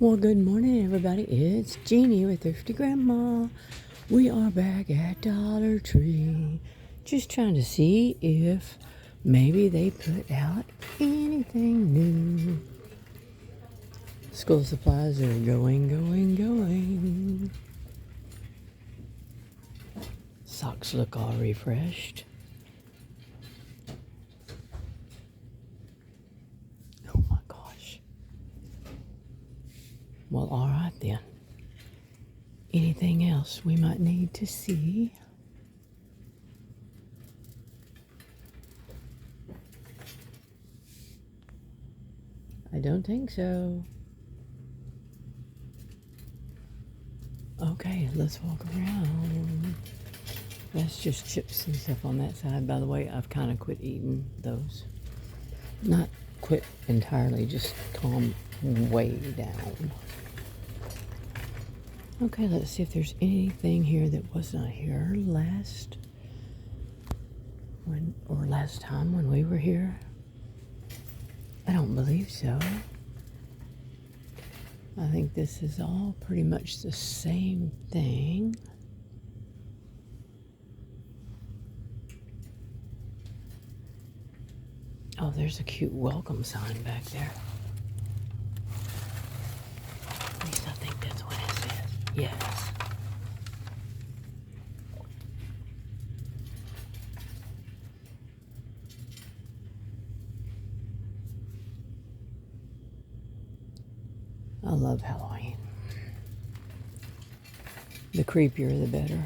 Well, good morning, everybody. It's Jeannie with Thrifty Grandma. We are back at Dollar Tree. Just trying to see if maybe they put out anything new. School supplies are going. Socks look all refreshed. Oh my gosh. Well, all right then. Anything else we might need to see? I don't think so. Okay, let's walk around. That's just chips and stuff on that side. By the way, I've kind of quit eating those. Not quit entirely, just calm way down. Okay, let's see if there's anything here that was not here last time when we were here. I don't believe so. I think this is all pretty much the same thing. Oh, there's a cute welcome sign back there. At least I think that's what it says. Yes. I love Halloween. The creepier, the better.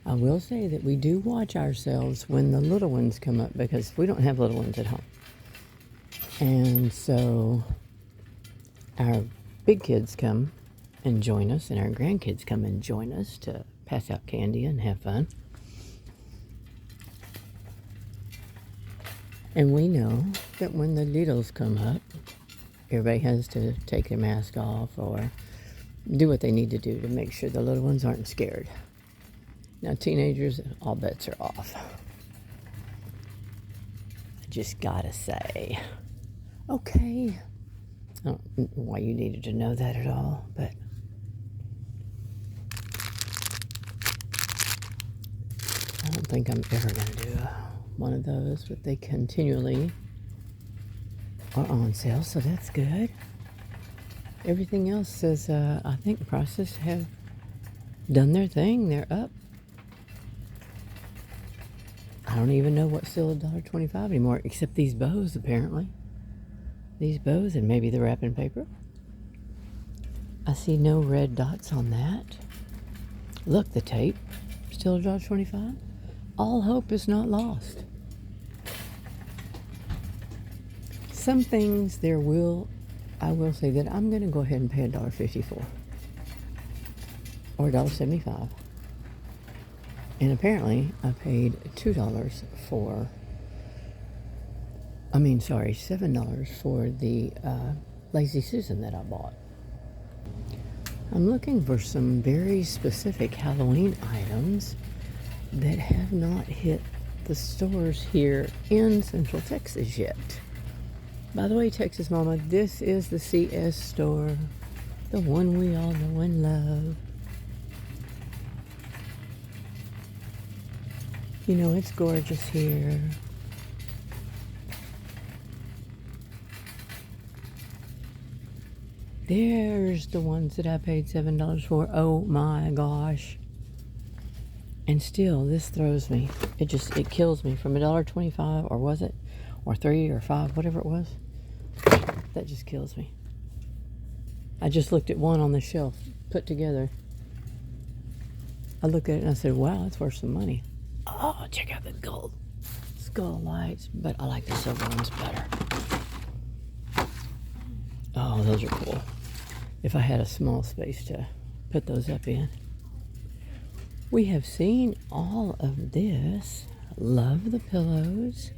I will say that we do watch ourselves when the little ones come up because we don't have little ones at home. And so our big kids come and join us, and our grandkids come and join us to pass out candy and have fun. And we know that when the littles come up, everybody has to take their mask off or do what they need to do to make sure the little ones aren't scared. Now, teenagers, all bets are off. I just gotta say. Okay. I don't know why you needed to know that at all, but I don't think I'm ever gonna do one of those, but they continually are on sale, so that's good. Everything else says, I think prices have done their thing. They're up. I don't even know what's still $1.25 anymore, except these bows, apparently. These bows and maybe the wrapping paper. I see no red dots on that. Look, the tape, still $1.25. All hope is not lost. Some things I will say that I'm going to go ahead and pay $1.50 for, or $1.75. And apparently I paid $7 for the Lazy Susan that I bought. I'm looking for some very specific Halloween items that have not hit the stores here in Central Texas yet. By the way, Texas Mama, this is the CS store, the one we all know and love. You know, it's gorgeous here. There's the ones that I paid $7 for. Oh my gosh. And still, this throws me. It kills me. From $1.25, or was it? Or $3 or $5, whatever it was. That just kills me. I just looked at one on the shelf, put together. I looked at it and I said, wow, it's worth some money. Oh, check out the gold skull lights, but I like the silver ones better. Oh, those are cool. If I had a small space to put those up in. We have seen all of this. Love the pillows.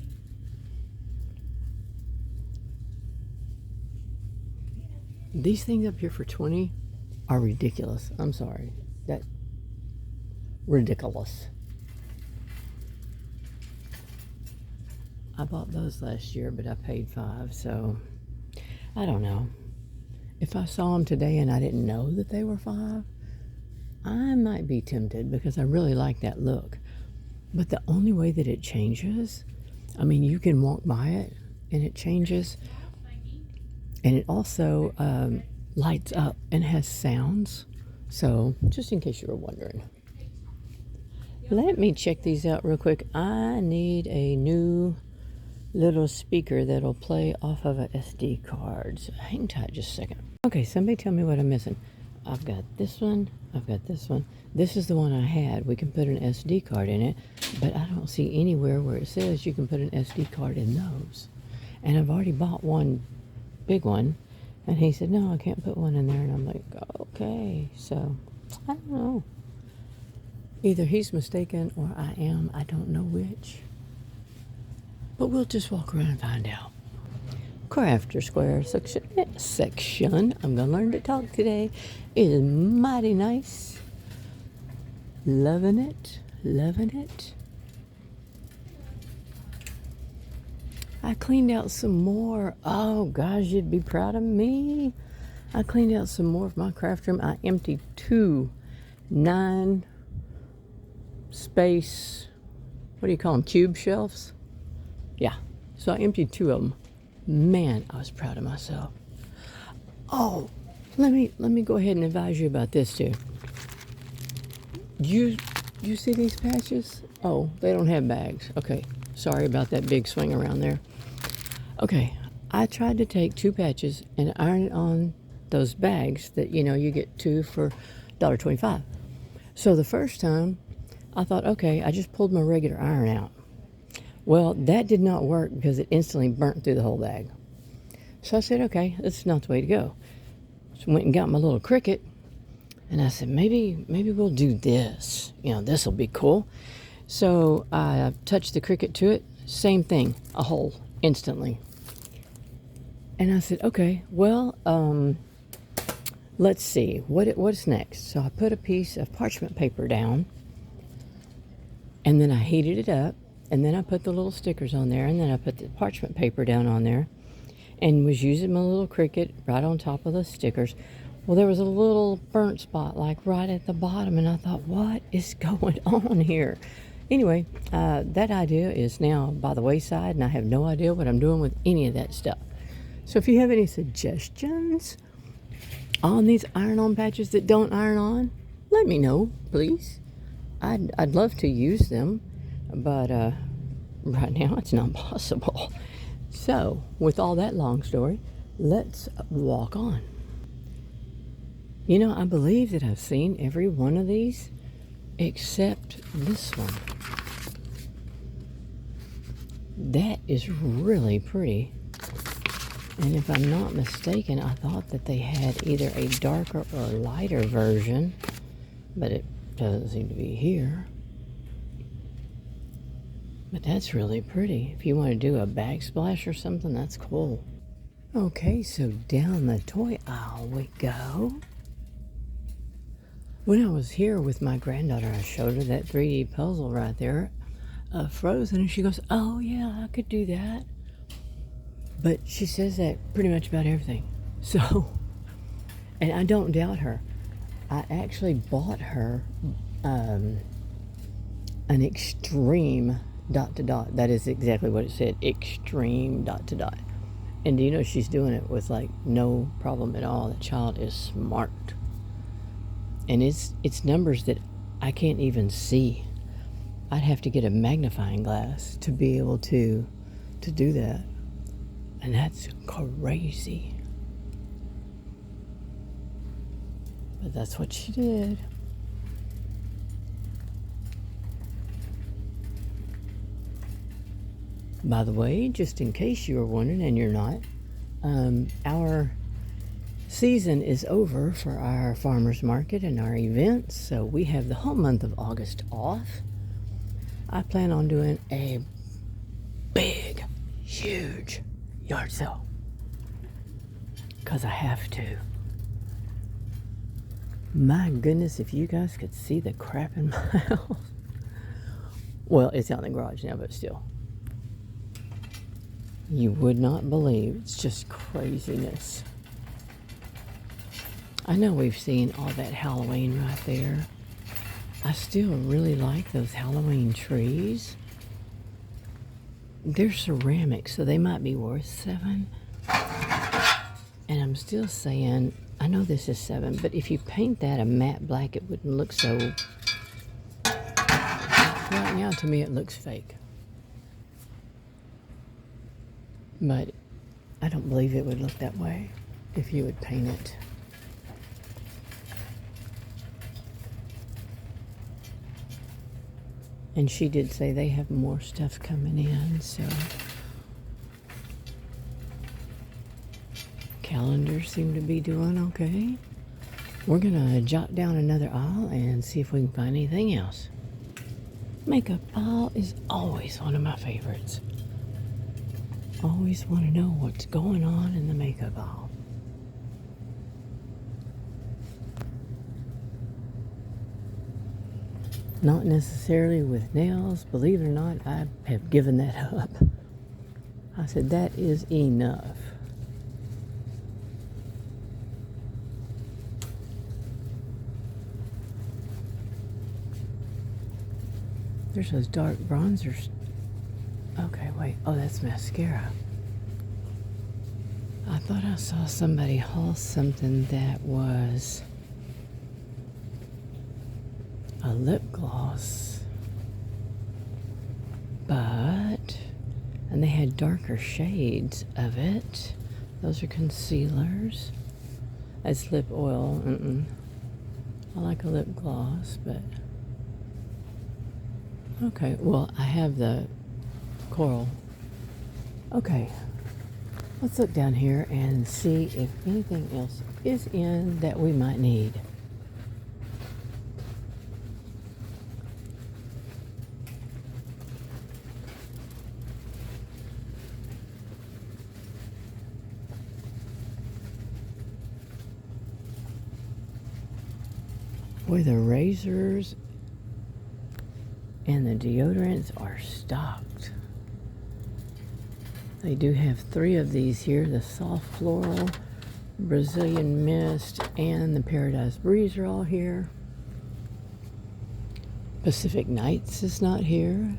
These things up here for $20 are ridiculous. I'm sorry. That ridiculous. I bought those last year, but I paid $5, so I don't know. If I saw them today and I didn't know that they were $5, I might be tempted because I really like that look. But the only way that it changes, I mean, you can walk by it and it changes. And it also lights up and has sounds. So, just in case you were wondering. Let me check these out real quick. I need a new little speaker that'll play off of a SD card. So hang tight just a second. Okay, somebody tell me what I'm missing. I've got this one. I've got this one. This is the one I had. We can put an SD card in it, but I don't see anywhere where it says you can put an SD card in those. And I've already bought one big one, and he said, no, I can't put one in there. And I'm like, okay. So, I don't know. Either he's mistaken or I am. I don't know which. But we'll just walk around and find out. Crafter Square section. I'm going to learn to talk today. Is mighty nice. Loving it. Loving it. I cleaned out some more. Oh, gosh, you'd be proud of me. I cleaned out some more of my craft room. I emptied 2 9-space, what do you call them, cube shelves? Yeah, so I emptied 2 of them. Man, I was proud of myself. Oh, let me go ahead and advise you about this too. You see these patches? Oh, they don't have bags. Okay, sorry about that big swing around there. Okay, I tried to take 2 patches and iron it on those bags that, you know, you get 2 for $1.25. So the first time, I thought, okay, I just pulled my regular iron out. Well, that did not work because it instantly burnt through the whole bag. So I said, okay, this is not the way to go. So I went and got my little Cricut, and I said, maybe we'll do this. You know, this will be cool. So I touched the Cricut to it. Same thing, a hole instantly. And I said, okay, well, let's see, what's next? So I put a piece of parchment paper down, and then I heated it up, and then I put the little stickers on there, and then I put the parchment paper down on there, and was using my little Cricut right on top of the stickers. Well, there was a little burnt spot, like right at the bottom, and I thought, what is going on here? Anyway, that idea is now by the wayside, and I have no idea what I'm doing with any of that stuff. So if you have any suggestions on these iron-on patches that don't iron on, let me know, please. I'd love to use them, but right now it's not possible. So, with all that long story, let's walk on. You know, I believe that I've seen every one of these except this one. That is really pretty. And if I'm not mistaken, I thought that they had either a darker or lighter version, but it doesn't seem to be here. But that's really pretty. If you want to do a backsplash or something, that's cool. Okay, so down the toy aisle we go. When I was here with my granddaughter, I showed her that 3D puzzle right there, Frozen, and she goes, oh yeah, I could do that. But she says that pretty much about everything. So, and I don't doubt her. I actually bought her an extreme ... That is exactly what it said, extreme ... And do you know she's doing it with like no problem at all? The child is smart. And it's numbers that I can't even see. I'd have to get a magnifying glass to be able to do that. And that's crazy. But that's what she did. By the way, just in case you were wondering, and you're not, our season is over for our farmers market and our events, so we have the whole month of August off. I plan on doing a big, huge yard sale because I have to. My goodness, if you guys could see the crap in my house. Well, it's out in the garage now, but still. You would not believe. It's just craziness. I know we've seen all that Halloween right there. I still really like those Halloween trees. They're ceramic, so they might be worth $7. And I'm still saying, I know this is $7, but if you paint that a matte black, it wouldn't look so... Right now, to me, it looks fake. But I don't believe it would look that way if you would paint it. And she did say they have more stuff coming in, so... Calendars seem to be doing okay. We're gonna jot down another aisle and see if we can find anything else. Makeup aisle is always one of my favorites. Always want to know what's going on in the makeup aisle. Not necessarily with nails. Believe it or not, I have given that up. I said, that is enough. There's those dark bronzers. Okay, wait. Oh, that's mascara. I thought I saw somebody haul something that was a lip gloss. And they had darker shades of it. Those are concealers. That's lip oil. I like a lip gloss, but... Okay, well, I have the coral. Okay, let's look down here and see if anything else is in that we might need. Boy, the razors and the deodorants are stocked. They do have 3 of these here. The soft floral, Brazilian mist, and the Paradise Breeze are all here. Pacific Nights is not here.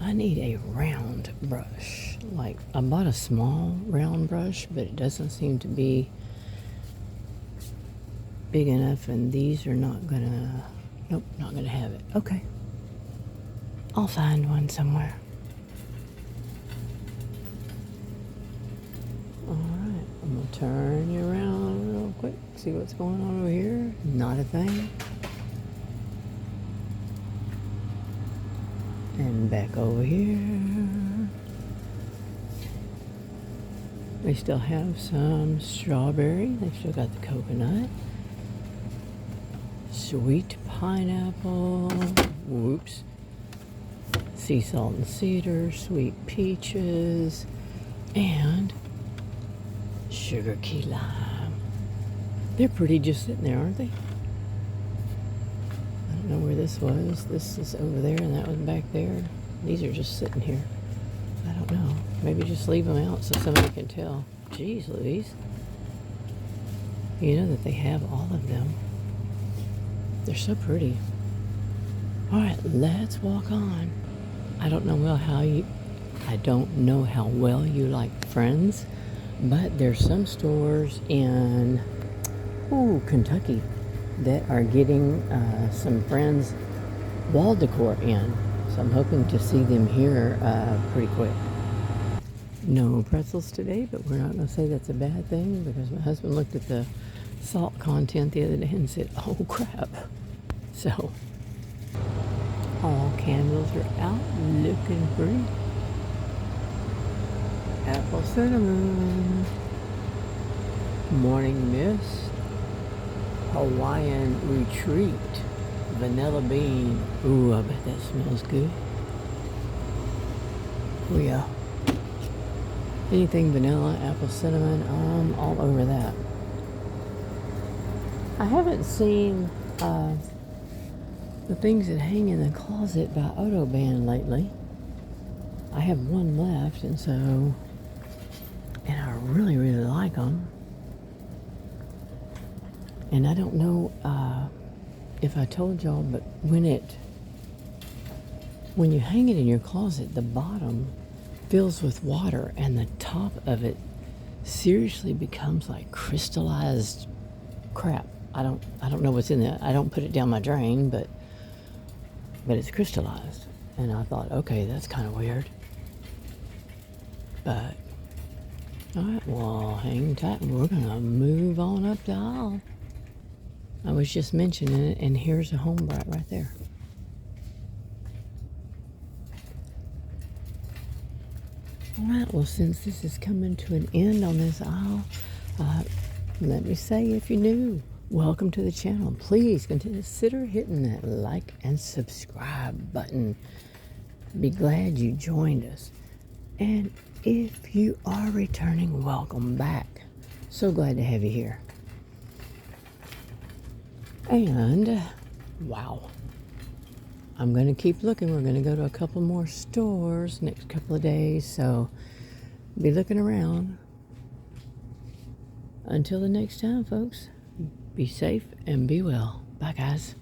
I need a round brush. Like, I bought a small round brush, but it doesn't seem to be big enough, and these are not gonna... Nope, not gonna have it. Okay. I'll find one somewhere. Alright, I'm gonna turn you around real quick, see what's going on over here. Not a thing. And back over here. They still have some strawberry. They've still got the coconut. Sweet pineapple. Whoops. Sea salt and cedar. Sweet peaches. And sugar key lime. They're pretty just sitting there, aren't they? I don't know where this was. This is over there and that was back there. These are just sitting here. I don't know. Maybe just leave them out so somebody can tell. Jeez Louise. You know that they have all of them. They're so pretty. Alright, let's walk on. I don't know how well you like Friends, but there's some stores in Kentucky that are getting some Friends wall decor in. So I'm hoping to see them here pretty quick. No pretzels today, but we're not going to say that's a bad thing because my husband looked at the salt content the other day and said, oh crap. So all candles are out, looking pretty. Apple cinnamon, morning mist, Hawaiian retreat, vanilla bean. Ooh, I bet that smells good. Oh yeah. Anything vanilla, apple cinnamon, I'm all over that. I haven't seen the things that hang in the closet by Autobahn lately. I have one left, and I really, really like them. And I don't know if I told y'all, but when you hang it in your closet, the bottom fills with water, and the top of it seriously becomes like crystallized crap. I don't know what's in there. I don't put it down my drain, but it's crystallized. And I thought, okay, that's kind of weird. But all right, well, hang tight. We're gonna move on up the aisle. I was just mentioning it, and here's a Home Bright right there. All right, well, since this is coming to an end on this aisle, let me say, if you're new, welcome to the channel. Please consider hitting that like and subscribe button. Be glad you joined us. And if you are returning, welcome back. So glad to have you here. And wow, I'm going to keep looking. We're going to go to a couple more stores next couple of days, so be looking around. Until the next time, folks, be safe and be well. Bye, guys.